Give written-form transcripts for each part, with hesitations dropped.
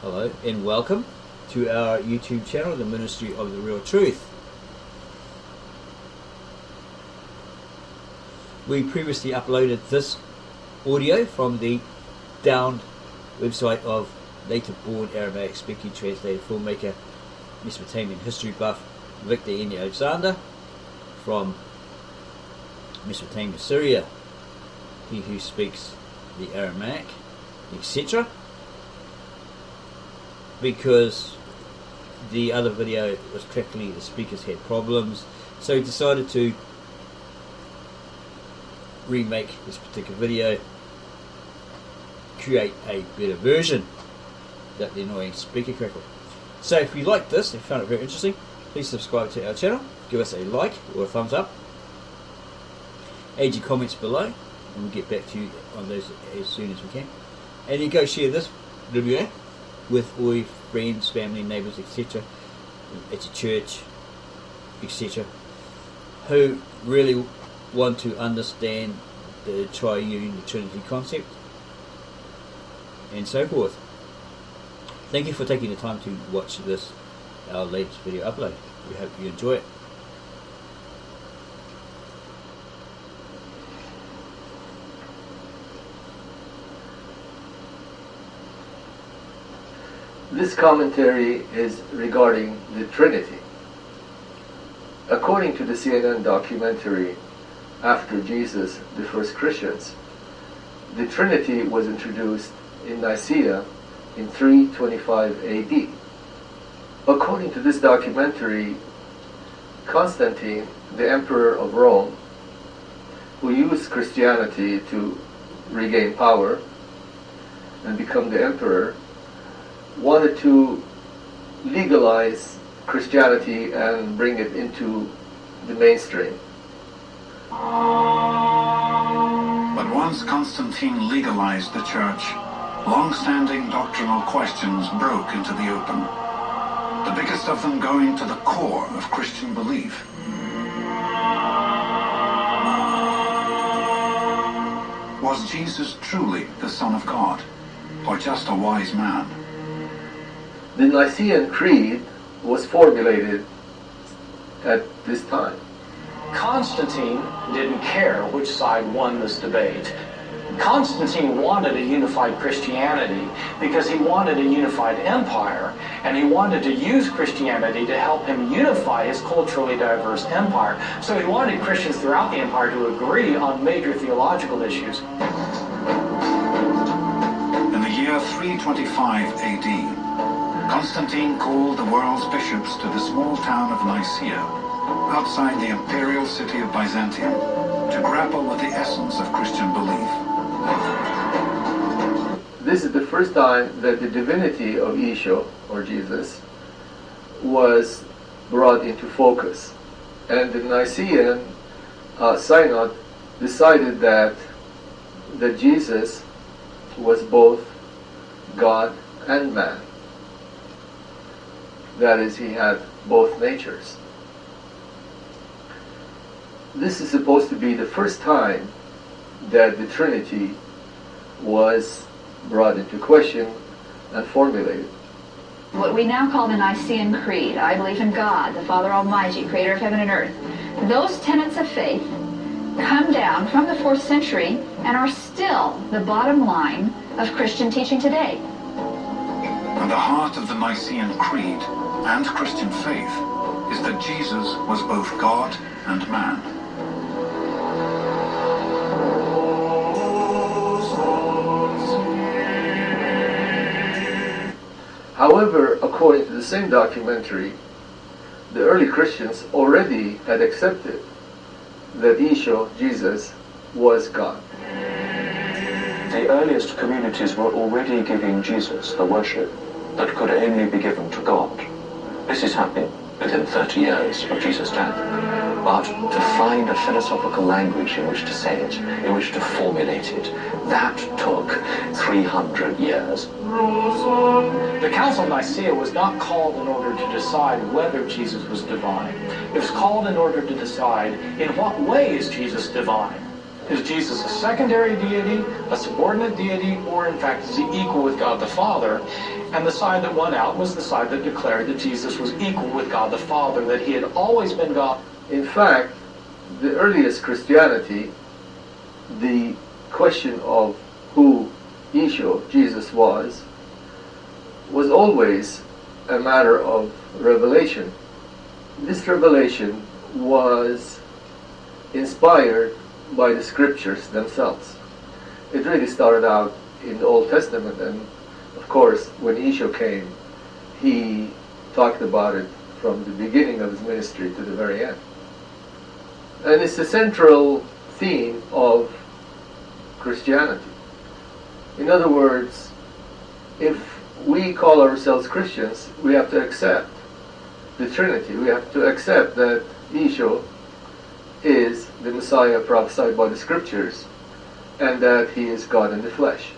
Hello and welcome to our YouTube channel, The Ministry of the Real Truth. We previously uploaded this audio from the downed website of native-born Aramaic speaking translator, filmmaker, Mesopotamian history buff Victor N. Alexander from Mesopotamia, Syria. He who speaks the Aramaic, etc. Because the other video was crackly, the speakers had problems, so he decided to remake this particular video, create a better version without the annoying speaker crackle. So if you like this and found it very interesting, please subscribe to our channel, give us a like or a thumbs up, add your comments below, and we'll get back to you on those as soon as we can. And you go share this video with all your friends, family, neighbours, etc., at your church, etc., who really want to understand the Tri-une Trinity concept and so forth. Thank you for taking the time to watch this, our latest video upload. We hope you enjoy it. This commentary is regarding the Trinity. According to the CNN documentary, After Jesus, the First Christians, the Trinity was introduced in Nicaea in 325 AD. According to this documentary, Constantine, the Emperor of Rome, who used Christianity to regain power and become the Emperor, wanted to legalize Christianity and bring it into the mainstream. But once Constantine legalized the church, long-standing doctrinal questions broke into the open, the biggest of them going to the core of Christian belief. Was Jesus truly the Son of God, or just a wise man? The Nicene Creed was formulated at this time. Constantine didn't care which side won this debate. Constantine wanted a unified Christianity because he wanted a unified empire, and he wanted to use Christianity to help him unify his culturally diverse empire. So he wanted Christians throughout the empire to agree on major theological issues. In the year 325 AD, Constantine called the world's bishops to the small town of Nicaea, outside the imperial city of Byzantium, to grapple with the essence of Christian belief. This is the first time that the divinity of Isho, or Jesus, was brought into focus. And the Nicene Synod decided that Jesus was both God and man. That is, he had both natures. This is supposed to be the first time that the Trinity was brought into question and formulated. What we now call the Nicene Creed, I believe in God, the Father Almighty, creator of heaven and earth. Those tenets of faith come down from the 4th century and are still the bottom line of Christian teaching today. And the heart of the Nicene Creed and Christian faith is that Jesus was both God and man. However, according to the same documentary, the early Christians already had accepted that Isho, Jesus, was God. The earliest communities were already giving Jesus the worship that could only be given to God. This is happening within 30 years of Jesus' death. But to find a philosophical language in which to say it, in which to formulate it, that took 300 years. The Council of Nicaea was not called in order to decide whether Jesus was divine. It was called in order to decide in what way is Jesus divine. Is Jesus a secondary deity, a subordinate deity, or in fact is he equal with God the Father? And the side that won out was the side that declared that Jesus was equal with God the Father, that he had always been God. In fact, the earliest Christianity, the question of who Yeshua, Jesus, was always a matter of revelation. This revelation was inspired by the scriptures themselves. It really started out in the Old Testament, and of course when Yeshua came, he talked about it from the beginning of his ministry to the very end. And it's the central theme of Christianity. In other words, if we call ourselves Christians, we have to accept the Trinity. We have to accept that Yeshua is the Messiah prophesied by the Scriptures, and that he is God in the flesh.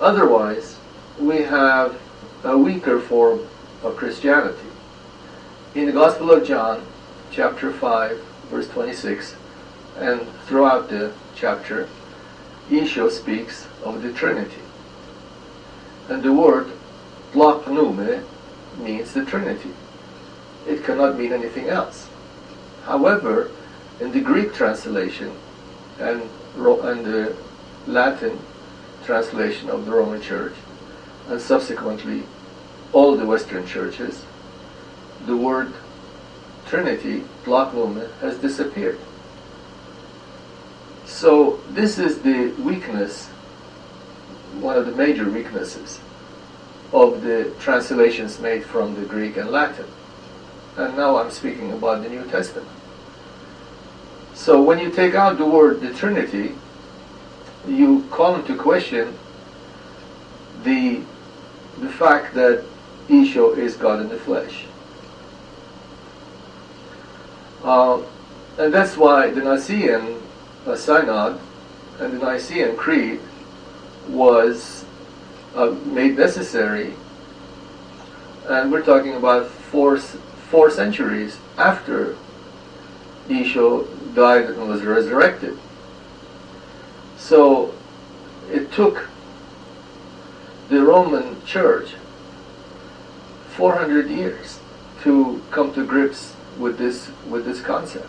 Otherwise, we have a weaker form of Christianity. In the Gospel of John, chapter 5, verse 26, and throughout the chapter, Yeshua speaks of the Trinity. And the word plaknume means the Trinity. It cannot mean anything else. However, in the Greek translation and the Latin translation of the Roman Church, and subsequently all the Western churches, the word Trinity, plaknume, has disappeared. So this is the weakness, one of the major weaknesses of the translations made from the Greek and Latin. And now I'm speaking about the New Testament. So when you take out the word the Trinity, you call into question the fact that Yeshua is God in the flesh. And that's why the Nicene Synod and the Nicene Creed was made necessary, and we're talking about four centuries after Yeshua died and was resurrected. So it took the Roman Church 400 years to come to grips with this concept.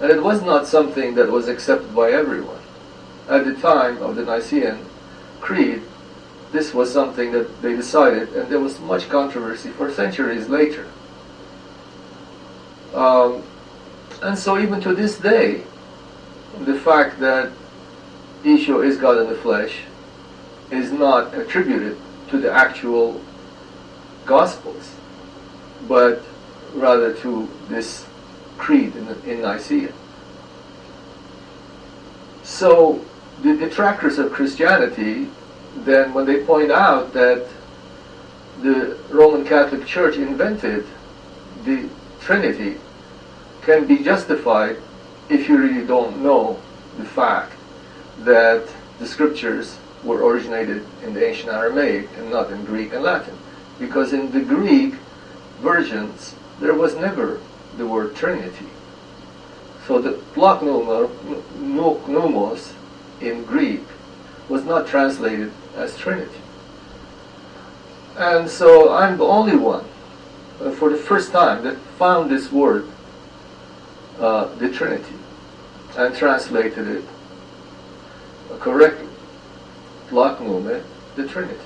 And it was not something that was accepted by everyone. At the time of the Nicene Creed, this was something that they decided, and there was much controversy for centuries later. And so even to this day, the fact that Yeshua is God in the flesh is not attributed to the actual Gospels, but rather to this creed in Nicaea. So the detractors of Christianity, then when they point out that the Roman Catholic Church invented the Trinity, can be justified if you really don't know the fact that the scriptures were originated in the ancient Aramaic and not in Greek and Latin. Because in the Greek versions, there was never the word Trinity. So the plaknomos in Greek was not translated as Trinity. And so I'm the only one, for the first time, that found this word, the Trinity, and translated it correctly. Plaknume, the Trinity.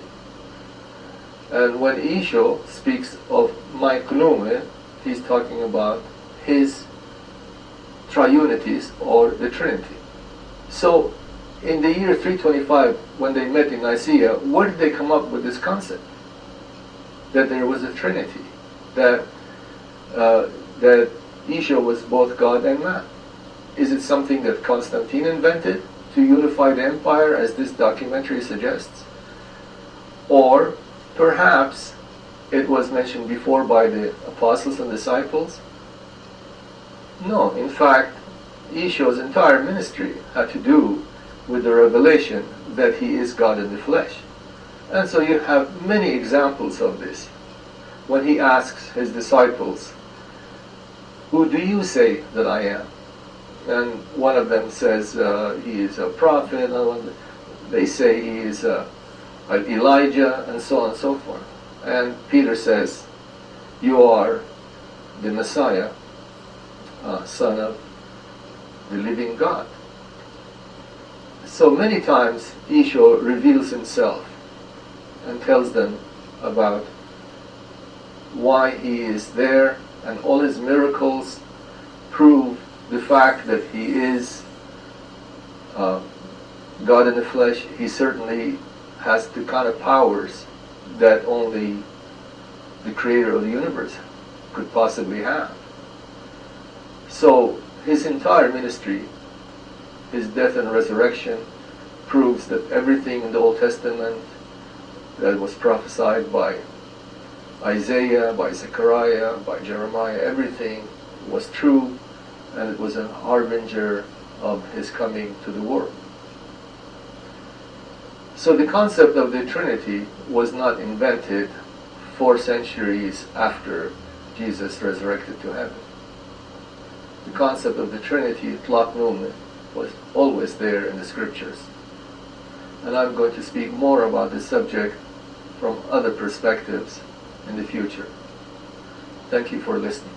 And when Yeshua speaks of maiknume, he's talking about his triunities, or the Trinity. So in the year 325, when they met in Nicaea, where did they come up with this concept? That there was a Trinity, that Yeshua was both God and man. Is it something that Constantine invented to unify the empire, as this documentary suggests? Or perhaps it was mentioned before by the apostles and disciples? No, in fact, Yeshua's entire ministry had to do with the revelation that he is God in the flesh. And so you have many examples of this. When he asks his disciples, "Who do you say that I am?" And one of them says he is a prophet, another one, they say he is Elijah, and so on and so forth. And Peter says, you are the Messiah, Son of the living God. So many times Yeshua reveals himself and tells them about why he is there, and all his miracles prove the fact that he is God in the flesh. He certainly has the kind of powers that only the creator of the universe could possibly have. So his entire ministry, his death and resurrection, proves that everything in the Old Testament that was prophesied by Isaiah, by Zechariah, by Jeremiah, everything was true, and it was a harbinger of his coming to the world. So the concept of the Trinity was not invented 4 centuries after Jesus resurrected to heaven. The concept of the Trinity, Tlot Numen, was always there in the scriptures. And I'm going to speak more about this subject from other perspectives in the future. Thank you for listening.